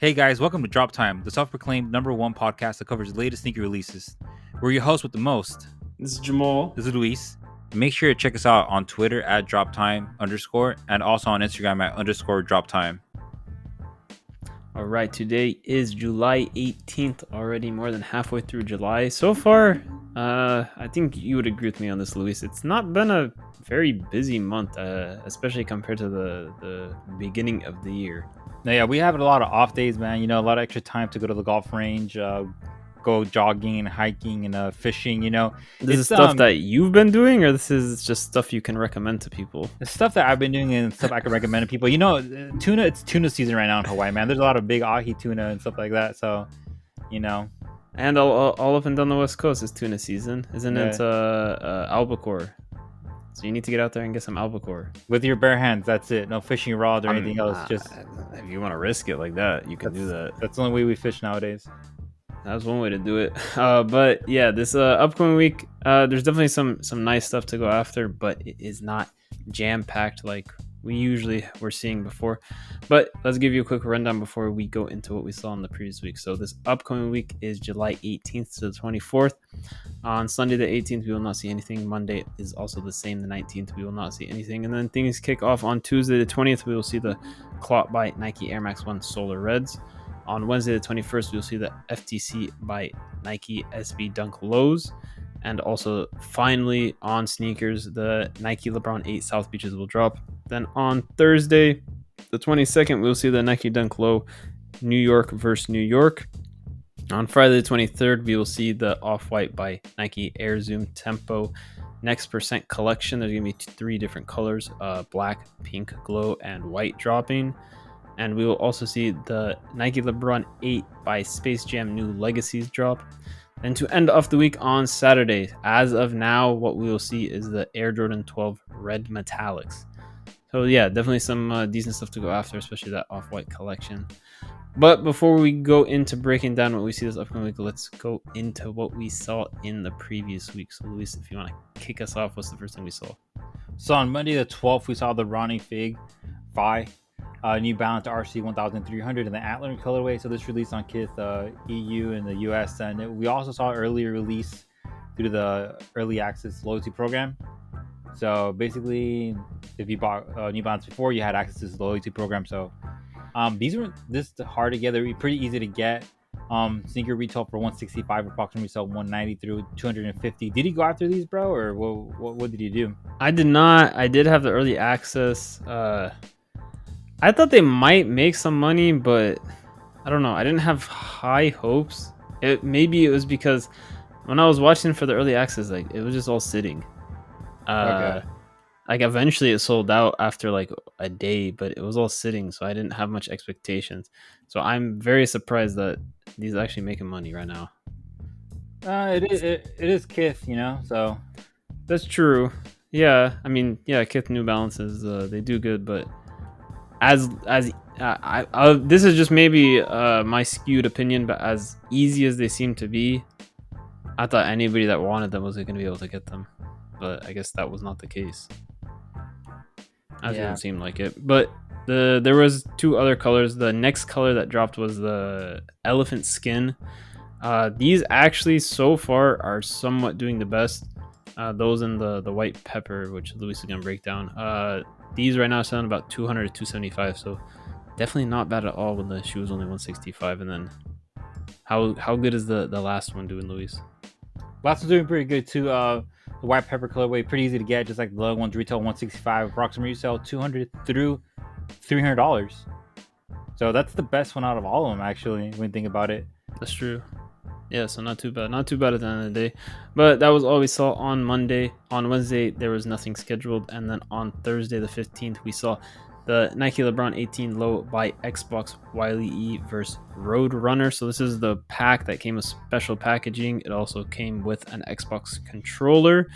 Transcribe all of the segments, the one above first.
Hey guys, welcome to Drop Time, the self-proclaimed #1 podcast that covers the latest sneaker releases. We're your hosts with the most. This is Jamal. This is Luis. Make sure to check us out on Twitter at @droptime_ and also on Instagram at _droptime. All right, today is July 18th, already more than halfway through July. So far, I think you would agree with me on this, Luis. It's not been a very busy month, especially compared to the beginning of the year. Now, yeah, we have a lot of off days, man. You know, a lot of extra time to go to the golf range, go jogging and hiking and fishing, you know. This is stuff that you've been doing, or this is just stuff you can recommend to people? The stuff that I've been doing and stuff I can recommend to people. You know, it's tuna season right now in Hawaii, man. There's a lot of big ahi tuna and stuff like that. So, you know. And all up and down the West Coast is tuna season. Isn't it albacore? So you need to get out there and get some albacore. With your bare hands, that's it. No fishing rod or anything else. Just if you want to risk it like that, you can do that. That's the only way we fish nowadays. That's one way to do it. But yeah, this upcoming week, there's definitely some nice stuff to go after, but it is not jam-packed like we usually were seeing before. But let's give you a quick rundown before we go into what we saw in the previous week. So this upcoming week is July 18th to the 24th. On Sunday the 18th, we will not see anything. Monday is also the same. The 19th, we will not see anything. And then things kick off on Tuesday the 20th. We will see the Clot by Nike Air Max 1 Solar Reds. On Wednesday the 21st, we'll see the FTC by Nike SB Dunk Lows. And also, finally, on sneakers, the Nike Lebron 8 South Beaches will drop. Then on Thursday, the 22nd, we'll see the Nike Dunk Low New York versus New York. On Friday the 23rd, we will see the Off-White by Nike Air Zoom Tempo Next Percent Collection. There's going to be 3 different colors, black, pink, glow, and white dropping. And we will also see the Nike LeBron 8 by Space Jam New Legacies drop. And to end off the week on Saturday, as of now, what we will see is the Air Jordan 12 Red Metallics. So yeah, definitely some decent stuff to go after, especially that Off-White collection. But before we go into breaking down what we see this upcoming week, let's go into what we saw in the previous week. So Luis, if you want to kick us off, what's the first thing we saw? So on Monday the 12th, we saw the Ronnie Fig Phi. New Balance RC 1300 in the Antler colorway. So this released on Kith EU and the US, and we also saw earlier release due to the early access loyalty program. So basically, if you bought New Balance before, you had access to this loyalty program. So these weren't this hard to get. They're pretty easy to get. Sneaker retail for $165, approximately sell $190 through $250. Did you go after these, bro, or what did you do? I did not. I did have the early access. I thought they might make some money, but I don't know. I didn't have high hopes. Maybe it was because when I was watching for the early access, like it was just all sitting. Okay. Like eventually it sold out after like a day, but it was all sitting, so I didn't have much expectations. So I'm very surprised that these are actually making money right now. It is Kith, you know, so that's true. Yeah, I mean, yeah, Kith New Balances, they do good, but as this is just maybe my skewed opinion, but as easy as they seem to be, I thought anybody that wanted them was going to be able to get them, but I guess that was not the case. It didn't seem like it. But there was 2 other colors. The next color that dropped was the Elephant Skin. These actually so far are somewhat doing the best. Those in the white pepper, which Luis is going to break down. These right now are selling about $200 to $275, so definitely not bad at all when the shoe is only $165. And then how good is the last one doing, Luis? Last one's doing pretty good too. The white pepper colorway, pretty easy to get, just like the other ones. Retail $165, approximately resell $200 through $300. So that's the best one out of all of them, actually, when you think about it. That's true. Yeah, so not too bad. Not too bad at the end of the day. But that was all we saw on Monday. On Wednesday, there was nothing scheduled. And then on Thursday, the 15th, we saw the Nike LeBron 18 Low by Xbox Wile E versus Road Runner. So this is the pack that came with special packaging. It also came with an Xbox controller.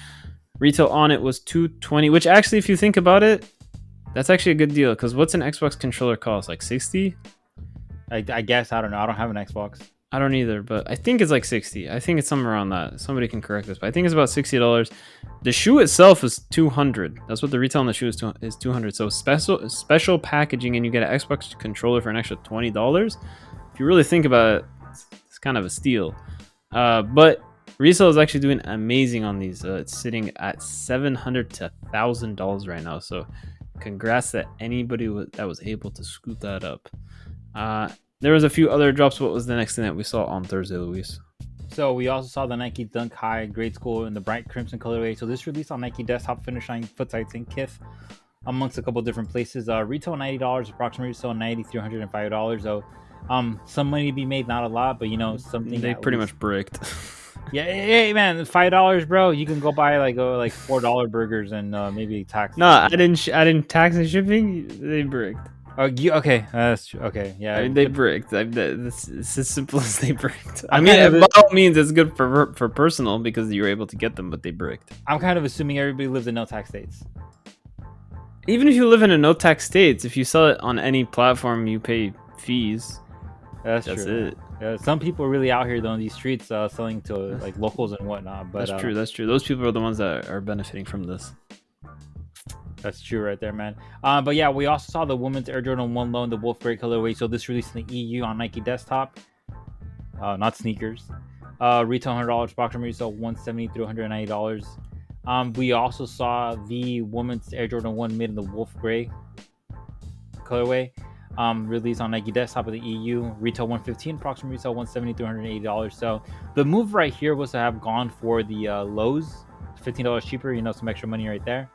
Retail on it was $220, which actually, if you think about it, that's actually a good deal. Because what's an Xbox controller cost? Like $60? I guess. I don't know. I don't have an Xbox. I don't either, but I think it's like $60. I think it's somewhere around that. Somebody can correct us, but I think it's about $60. The shoe itself is $200. That's what the retail on the shoe is $200. So special packaging, and you get an Xbox controller for an extra $20. if you really think about it, it's kind of a steal. But resale is actually doing amazing on these. It's sitting at $700 to $1,000 right now. So congrats to anybody that was able to scoop that up. There was a few other drops. What was the next thing that we saw on Thursday, Luis? So we also saw the Nike Dunk High Grade School in the bright crimson colorway. So this released on Nike Desktop, Finish Line, Foot Sites, and Kith, amongst a couple different places. Retail $90, approximately retail $305. So some money to be made, not a lot, but something they pretty much bricked. Yeah, hey man, $5, bro. You can go buy like $4 burgers and maybe tax. No, I didn't tax the shipping. They bricked. Okay, that's true. Okay, yeah, I mean, they bricked. It's as simple as they bricked. I I'm mean, kind of by all means, it's good for personal because you were able to get them, but they bricked. I'm kind of assuming everybody lives in no tax states. Even if you live in a no tax states, if you sell it on any platform, you pay fees. That's true. It. Yeah, some people are really out here though in these streets selling to like locals and whatnot. But that's true. That's true. Those people are the ones that are benefiting from this. That's true right there, man. But yeah, we also saw the women's Air Jordan 1 Low in the Wolf Gray colorway. So this released in the EU on Nike Desktop, not sneakers. Retail $100, approximately retail $170 through $190. We also saw the women's Air Jordan 1 Mid in the Wolf Gray colorway, released on Nike Desktop of the EU. Retail $115, approximately retail $170 through $180. So the move right here was to have gone for the lows, $15 cheaper. Some extra money right there.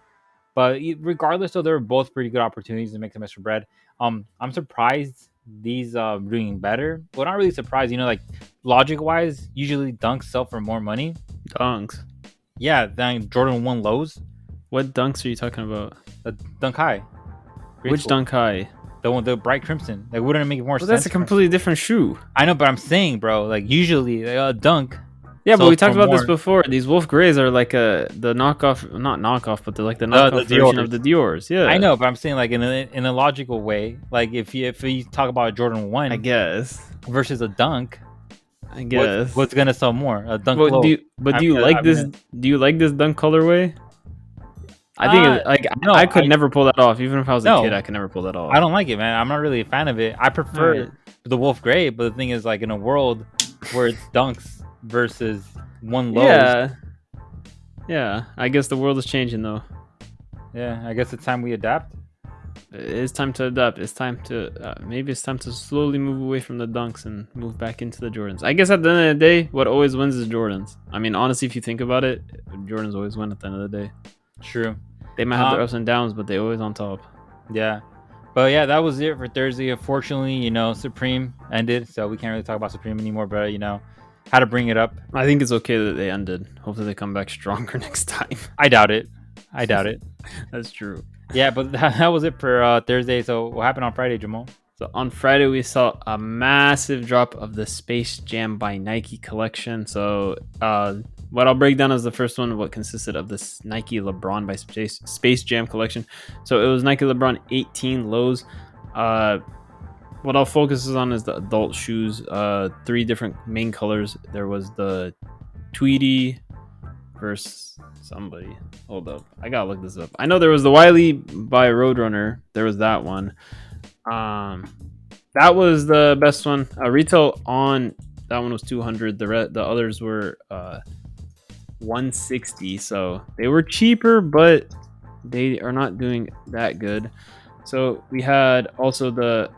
But regardless, though, they were both pretty good opportunities to make some extra bread. I'm surprised these doing better. Well, not really surprised. Like logic-wise, usually dunks sell for more money. Dunks? Yeah, than Jordan 1 lows. What dunks are you talking about? The Dunk High. Which Dunk High? The one, the bright crimson. Like, wouldn't it make more sense? That's a completely different shoe. I know, but I'm saying, bro, like usually dunk. Yeah, but we talked about this before. These Wolf Grays are like the knockoff, not knockoff, but they're like the knockoff version of the Dior's. Yeah, I know, but I'm saying like in a logical way. Like if you talk about a Jordan 1, I guess, versus a Dunk, I guess what's gonna sell more? A Dunk. But do you like this? Do you like this Dunk colorway? I think I could never pull that off. Even if I was a kid, I could never pull that off. I don't like it, man. I'm not really a fan of it. I prefer the Wolf Gray, but the thing is, like in a world where it's dunks versus 1 lows. Yeah. I guess the world is changing, though. Yeah, I guess it's time we adapt. It's time to adapt. It's time to maybe it's time to slowly move away from the dunks and move back into the Jordans. I guess at the end of the day, what always wins is Jordans. I mean, honestly, if you think about it, Jordans always win at the end of the day. True. They might have their ups and downs, but they always on top. Yeah. But yeah, that was it for Thursday. Unfortunately, Supreme ended, so we can't really talk about Supreme anymore. But had to bring it up. I think it's okay that they ended. Hopefully, they come back stronger next time. I doubt it. That's true. Yeah, but that was it for Thursday. So what happened on Friday, Jamal? So on Friday, we saw a massive drop of the Space Jam by Nike collection. So what I'll break down as the first one, what consisted of this Nike Lebron by Space Jam collection. So it was Nike Lebron 18 lows. What I'll focus on is the adult shoes. 3 different main colors. There was the Tweety versus somebody. Hold up, I gotta look this up. I know there was the Wiley by Roadrunner. There was that one. That was the best one. Retail on that one was $200. The others were $160. So they were cheaper, but they are not doing that good. So we had also the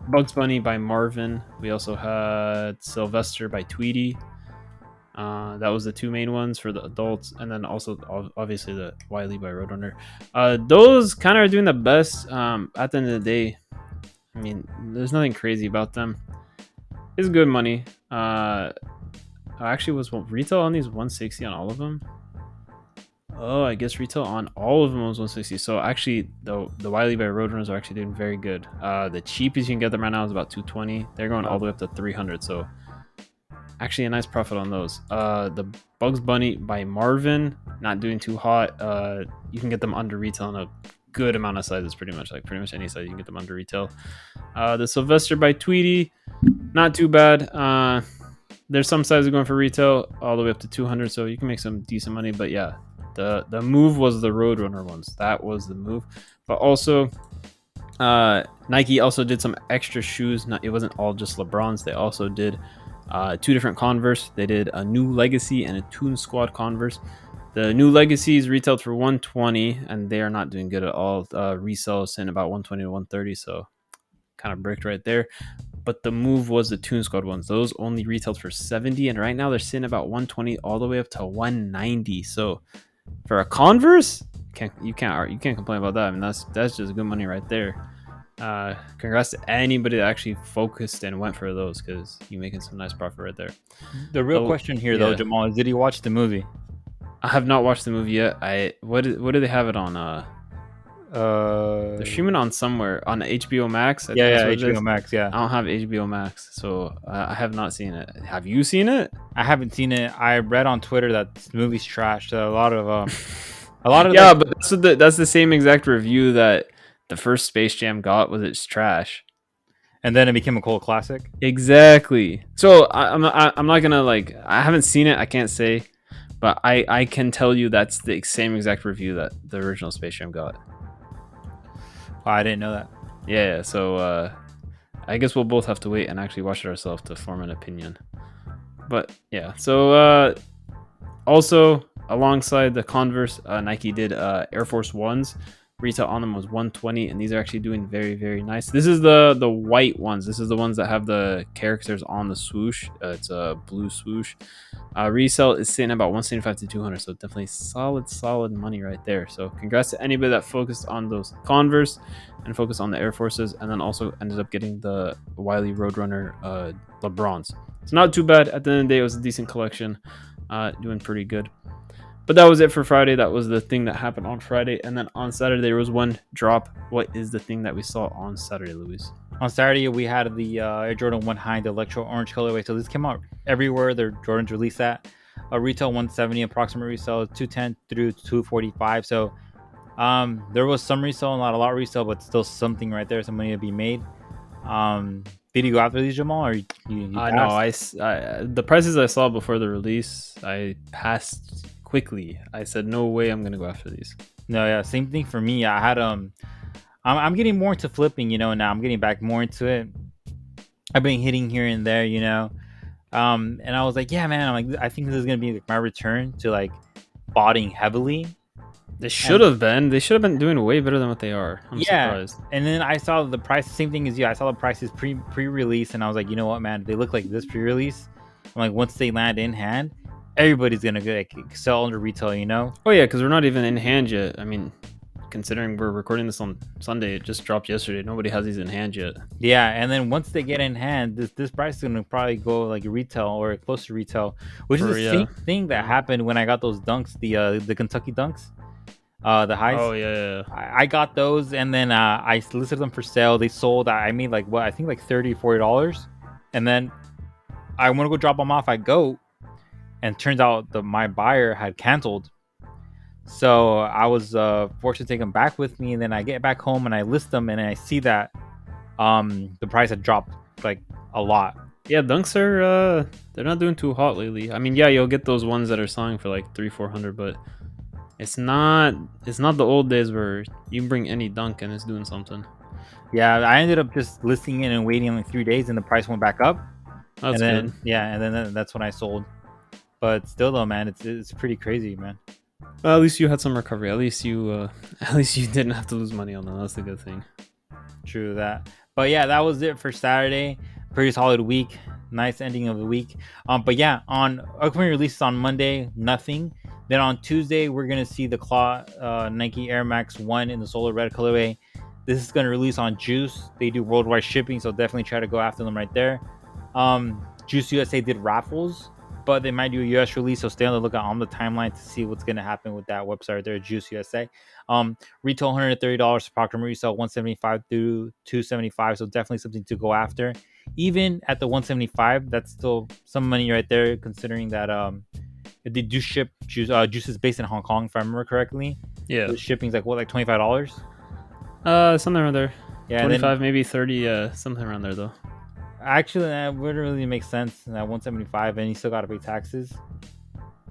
Bugs Bunny by Marvin. We also had Sylvester by Tweety. That was the 2 main ones for the adults, and then also obviously the Wiley by Roadrunner. Those kind of are doing the best. At the end of the day, I mean, there's nothing crazy about them. It's good money. Actually, was retail on these $160 on all of them? Oh, I guess retail on all of them was $160. So actually, the Wiley by Roadrunners are actually doing very good. The cheapest you can get them right now is about $220. They're going all the way up to $300. So actually, a nice profit on those. The Bugs Bunny by Marvin, not doing too hot. You can get them under retail in a good amount of sizes, pretty much any size you can get them under retail. The Sylvester by Tweety, not too bad. There's some sizes going for retail all the way up to $200, so you can make some decent money. But yeah, the move was the Roadrunner ones. That was the move. But also, Nike also did some extra shoes. It wasn't all just LeBrons. They also did 2 different Converse. They did a new Legacy and a Toon Squad Converse. The new Legacies retailed for $120, and they are not doing good at all. Resale is in about $120 to $130, so kind of bricked right there. But the move was the Toon Squad ones. Those only retailed for $70, and right now they're sitting about $120 all the way up to $190. So for a Converse, you can't complain about that. I mean, that's just good money right there. Congrats to anybody that actually focused and went for those, because you're making some nice profit right there. The real question here, though, Jamal, is did you watch the movie? I have not watched the movie yet. What do they have it on? They're streaming on somewhere on HBO Max. Yeah, HBO Max. Yeah, I don't have HBO Max, so I have not seen it. Have you seen it? I haven't seen it. I read on Twitter that the movie's trash. So a lot of yeah, but that's the same exact review that the first Space Jam got, was it's trash, and then it became a cult classic. Exactly. So I'm not gonna I haven't seen it. I can't say, but I can tell you that's the same exact review that the original Space Jam got. Wow, I didn't know that. Yeah. So I guess we'll both have to wait and actually watch it ourselves to form an opinion. But yeah. So also alongside the Converse, Nike did Air Force Ones. Retail on them was $120, and these are actually doing very, very nice. This is the white ones. This is the ones that have the characters on the swoosh. It's a blue swoosh. Resale is sitting about $175 to $200, so definitely solid money right there. So congrats to anybody that focused on those Converse and focused on the Air Forces, and then also ended up getting the Wiley Roadrunner LeBrons. It's not too bad. At the end of the day, it was a decent collection, doing pretty good. But that was it for Friday. That was the thing that happened on Friday. And then on Saturday, there was one drop. What is the thing that we saw on Saturday, Luis? On Saturday, we had the Air Jordan 1 High, the Electro Orange colorway. So this came out everywhere. The Jordans released that. Retail 170, approximate resale 210 through 245. So there was some resale, not a lot of resale, but still something right there. Some money to be made. Did you go after these, Jamal, or you no, I the prices I saw before the release, I passed quickly. I said no way I'm gonna go after these. No, yeah, same thing for me. I had I'm getting more into flipping, now I'm getting back more into it. I've been hitting here and there, and I was like, yeah, man, I think this is gonna be my return to botting heavily. They should have been doing way better than what they are. I'm surprised. And then I saw the price, same thing as you. I saw the prices pre-release, and I was like, you know what, man, they look like this pre-release. I'm like, once they land in hand, everybody's gonna sell under retail, Oh yeah, because we're not even in hand yet. I mean, considering we're recording this on Sunday, it just dropped yesterday. Nobody has these in hand yet. Yeah, and then once they get in hand, this price is gonna probably go retail or close to retail, which is the same thing that happened when I got those dunks, the Kentucky dunks, the highs. Oh yeah. I got those, and then I listed them for sale. They sold. I made I think $30, $40, and then I want to go drop them off. I go. And turns out my buyer had canceled. So I was forced to take them back with me. And then I get back home and I list them, and I see that the price had dropped a lot. Yeah, dunks are they're not doing too hot lately. I mean, yeah, you'll get those ones that are selling for $300-$400, but it's not the old days where you can bring any dunk and it's doing something. Yeah, I ended up just listing it and waiting 3 days, and the price went back up. That's good. Yeah, yeah, and then that's when I sold. But still, though, man, it's pretty crazy, man. Well, at least you had some recovery. At least you didn't have to lose money on them. That's the good thing. True that. But yeah, that was it for Saturday. Pretty solid week. Nice ending of the week. But yeah, on upcoming releases on Monday, nothing. Then on Tuesday, we're gonna see the Clot Nike Air Max 1 in the Solar Red colorway. This is gonna release on Juice. They do worldwide shipping, so definitely try to go after them right there. Juice USA did raffles, but they might do a US release, so stay on the lookout on the timeline to see what's going to happen with that website right there, Juice USA. Retail $130, approximate resale $175 through $275, so definitely something to go after. Even at the $175, that's still some money right there, considering that they do ship Juice. Juice is based in Hong Kong, if I remember correctly. Yeah. The shipping's $25? Something around there. Yeah, 25, maybe 30, something around there though. Actually, that wouldn't really make sense. At 175, and you still got to pay taxes.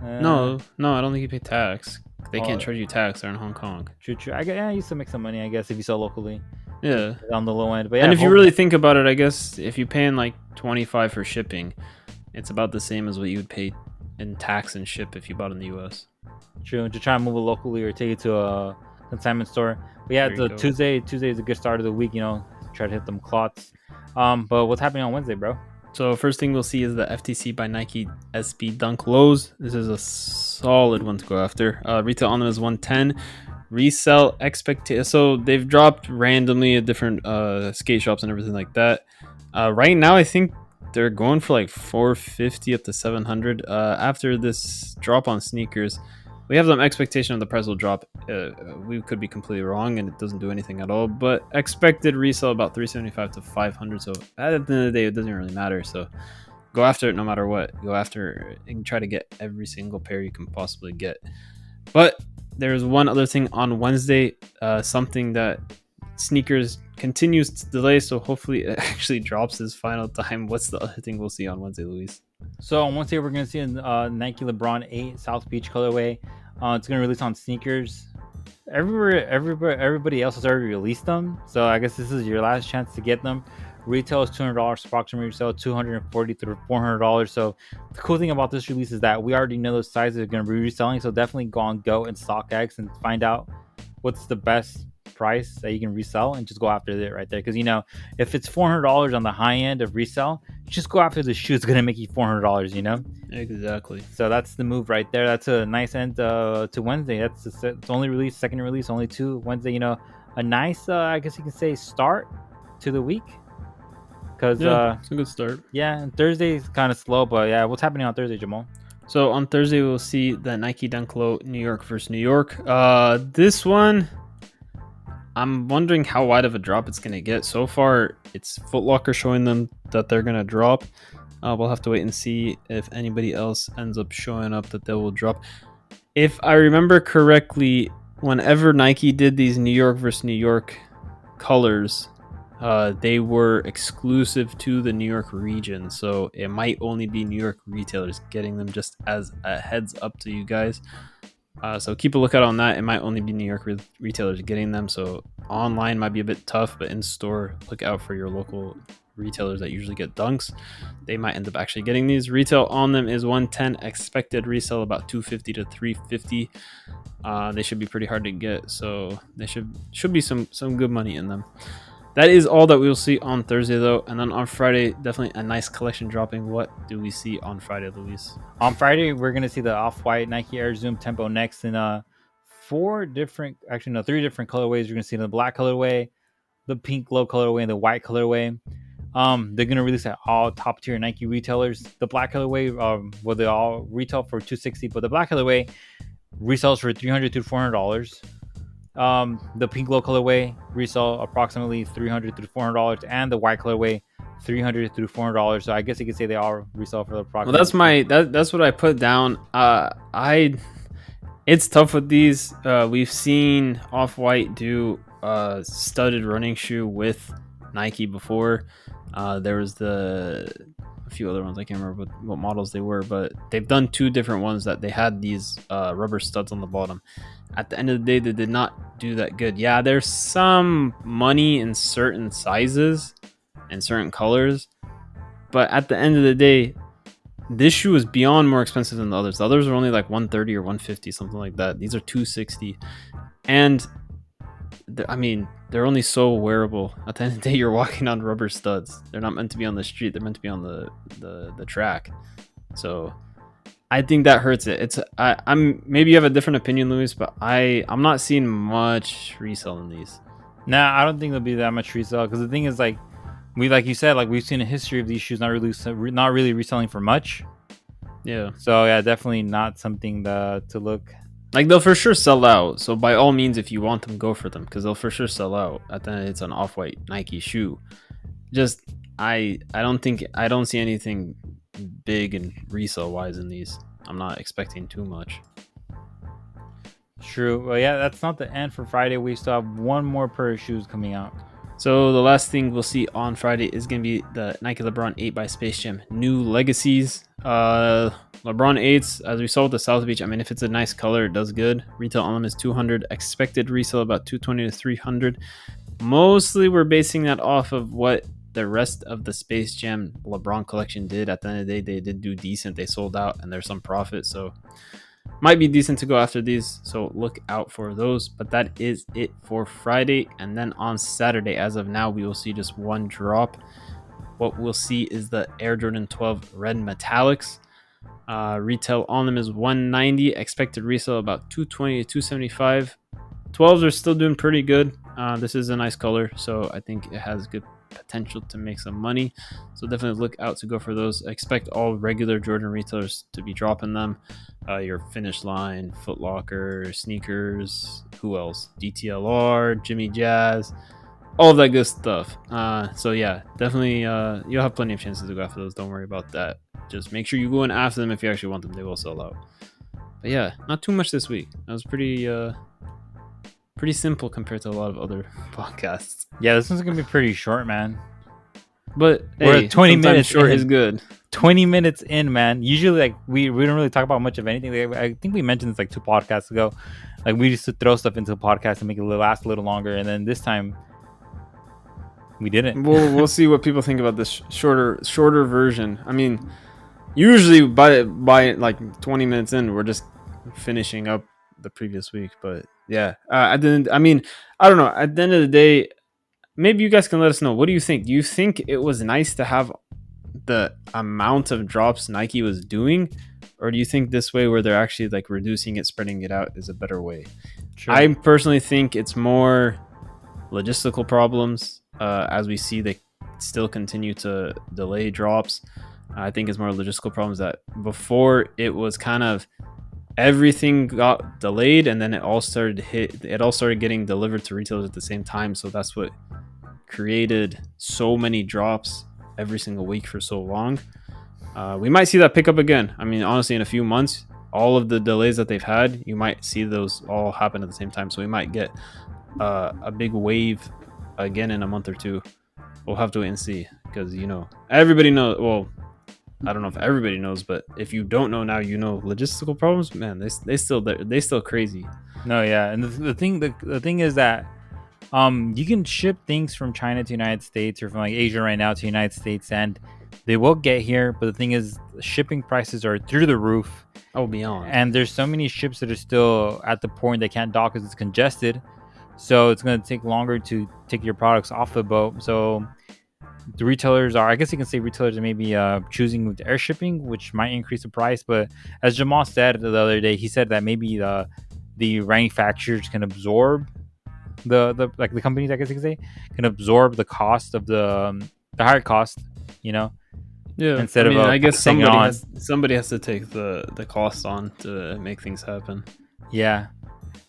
No, I don't think you pay tax. They can't charge you tax. They're in Hong Kong. True. You still make some money, I guess, if you sell locally. Yeah. on the low end. But yeah, And if you really think about it, I guess if you're paying like 25 for shipping, it's about the same as what you would pay in tax and ship if you bought in the US. true, to try and move it locally or take it to a consignment store. But yeah, There you the go. Tuesday is a good start of the week. Try to hit them clots. But what's happening on Wednesday, bro? So first thing we'll see is the FTC by Nike SB Dunk Lows. This is a solid one to go after. Retail on them is 110. Resell expectation. So they've dropped randomly at different skate shops and everything like that. Right now, I think they're going for like 450 up to 700. After this drop on sneakers, we have some expectation of the price will drop. We could be completely wrong, and it doesn't do anything at all. But expected resale about 375 to 500. So at the end of the day, it doesn't really matter. So go after it no matter what. Go after it and try to get every single pair you can possibly get. But there's one other thing on Wednesday, something that sneakers continues to delay. So hopefully it actually drops this final time. What's the other thing we'll see on Wednesday, Luis? So on Wednesday, we're gonna see a Nike LeBron 8 South Beach colorway. It's gonna release on sneakers. Everybody else has already released them, so I guess this is your last chance to get them. Retail is $200. Approximately resale $240 to $400. So the cool thing about this release is that we already know those sizes are gonna be reselling. So definitely go and StockX and find out what's the best price that you can resell and just go after it right there. Because if it's $400 on the high end of resell, just go after the shoe. It's gonna make you $400. Exactly. So that's the move right there. That's a nice end to Wednesday. It's only release, second release, only 2 Wednesday. A nice I guess you can say start to the week. Because it's a good start. Yeah, and Thursday is kind of slow, but yeah, what's happening on Thursday, Jamal? So on Thursday we'll see the Nike Dunk Low New York versus New York. This one, I'm wondering how wide of a drop it's gonna get. So far, it's Foot Locker showing them that they're gonna drop. We'll have to wait and see if anybody else ends up showing up that they will drop. If I remember correctly, whenever Nike did these New York versus New York colors, they were exclusive to the New York region, so it might only be New York retailers getting them, just as a heads up to you guys. So keep a lookout on that. It might only be New York retailers getting them, so online might be a bit tough, but in store, look out for your local retailers that usually get dunks. They might end up actually getting these. Retail on them is 110. Expected resale about 250 to 350. They should be pretty hard to get, so they should be some good money in them. That is all that we will see on Thursday, though. And then on Friday, definitely a nice collection dropping. What do we see on Friday, Luis? On Friday, we're going to see the Off-White Nike Air Zoom Tempo Next in 3 different colorways. You're going to see the black colorway, the pink glow colorway, and the white colorway. They're going to release at all top-tier Nike retailers. The black colorway, they all retail for $260, but the black colorway resells for $300 to $400. The pink glow colorway resell approximately $300 to $400, and the white colorway $300 to $400. So I guess you could say they all resell for the approximately. Well, that's what I put down. It's tough with these. We've seen Off-White do studded running shoe with Nike before. There was a few other ones. I can't remember what models they were, but they've done 2 different ones that they had these rubber studs on the bottom. At the end of the day, they did not do that good. Yeah, there's some money in certain sizes and certain colors, but at the end of the day, this shoe is beyond more expensive than the others. The others are only like 130 or 150, something like that. These are 260, and they're only so wearable. At the end of the day, you're walking on rubber studs. They're not meant to be on the street. They're meant to be on the track. So I think that hurts it. I'm maybe you have a different opinion, Luis, but I'm not seeing much resale in these. Nah, I don't think there'll be that much resale, because the thing is, like you said, we've seen a history of these shoes not really reselling for much. Yeah. So yeah, definitely not something to look. Like, they'll for sure sell out. So by all means, if you want them, go for them, because they'll for sure sell out. At the end, it's an Off-White Nike shoe. Just I don't see anything big and resale wise in these. I'm not expecting too much. True. Well, yeah, that's not the end for Friday. We still have one more pair of shoes coming out. So the last thing we'll see on Friday is going to be the Nike LeBron 8 by Space Jam New Legacies. LeBron 8s, as we saw with the South Beach, if it's a nice color, it does good. Retail on them is $200. Expected resale about $220 to $300. Mostly we're basing that off of what the rest of the Space Jam LeBron collection did. At the end of the day, they did do decent. They sold out and there's some profit. So might be decent to go after these. So look out for those. But that is it for Friday. And then on Saturday, as of now, we will see just one drop. What we'll see is the Air Jordan 12 Red Metallics. Retail on them is $190. Expected resale about $220 to $275. 12s are still doing pretty good. This is a nice color, so I think it has good potential to make some money. So definitely look out to go for those. I expect all regular Jordan retailers to be dropping them. Your Finish Line, Foot Locker, Sneakers, who else? DTLR, Jimmy Jazz, all of that good stuff. So yeah, definitely you'll have plenty of chances to go after those. Don't worry about that. Just make sure you go in after them if you actually want them. They will sell out. But yeah, not too much this week. That was pretty simple compared to a lot of other podcasts. Yeah, this one's gonna be pretty short, man. But we're hey, 20 minutes short in. is good. 20 minutes in, man. Usually, like we don't really talk about much of anything. I think we mentioned this like 2 podcasts ago. Like we used to throw stuff into a podcast and make it last a little longer, and then this time we didn't. We'll see what people think about this shorter version. I mean, usually by like 20 minutes in, we're just finishing up the previous week. But yeah, I don't know. At the end of the day, maybe you guys can let us know. What do you think? Do you think it was nice to have the amount of drops Nike was doing, or do you think this way where they're actually like reducing it, spreading it out, is a better way? Sure. I personally think it's more logistical problems. As we see, they still continue to delay drops. I think it's more logistical problems that before it was kind of everything got delayed and then it all started getting delivered to retailers at the same time. So that's what created so many drops every single week for so long. We might see that pick up again. I mean, honestly, in a few months, all of the delays that they've had, you might see those all happen at the same time. So we might get a big wave again in a month or two. We'll have to wait and see, because everybody knows. Well, I don't know if everybody knows, but if you don't know now, logistical problems, man, they still crazy. No, yeah, and the thing is that you can ship things from China to United States or from like Asia right now to United States, and they will get here. But the thing is, shipping prices are through the roof. Oh, beyond. And there's so many ships that are still at the port they can't dock because it's congested. So it's going to take longer to take your products off the boat. So the retailers are, I guess you can say retailers are maybe choosing with air shipping, which might increase the price. But as Jamal said the other day, he said that maybe the manufacturers can absorb the companies, I guess you can say, can absorb the cost of the higher cost, Yeah. Instead of I guess somebody has to take the cost on to make things happen. Yeah.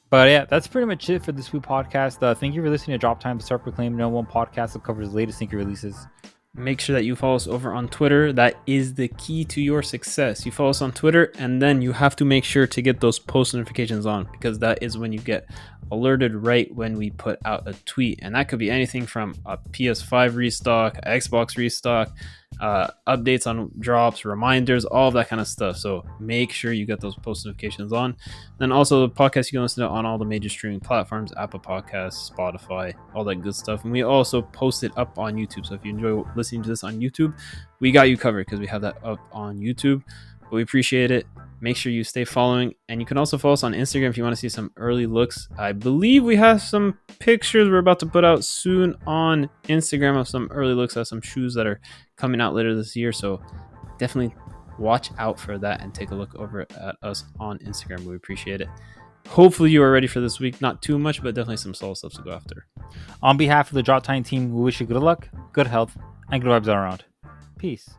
But yeah, that's pretty much it for this week podcast. Thank you for listening to Drop Time, the self-proclaimed #1 podcast that covers the latest sneaker releases. Make sure that you follow us over on Twitter. That is the key to your success. You follow us on Twitter, and then you have to make sure to get those post notifications on, because that is when you get alerted right when we put out a tweet. And that could be anything from a PS5 restock, Xbox restock, updates on drops, reminders, all of that kind of stuff. So make sure you get those post notifications on. Then also the podcast you can listen to on all the major streaming platforms, Apple Podcasts, Spotify, all that good stuff. And we also post it up on YouTube. So if you enjoy listening to this on YouTube, we got you covered because we have that up on YouTube. But we appreciate it. Make sure you stay following, and you can also follow us on Instagram if you want to see some early looks. I believe we have some pictures we're about to put out soon on Instagram of some early looks at some shoes that are coming out later this year. So definitely watch out for that and take a look over at us on Instagram. We appreciate it. Hopefully you are ready for this week. Not too much, but definitely some solid stuff to go after. On behalf of the Drop Time team, we wish you good luck, good health, and good vibes all around. Peace.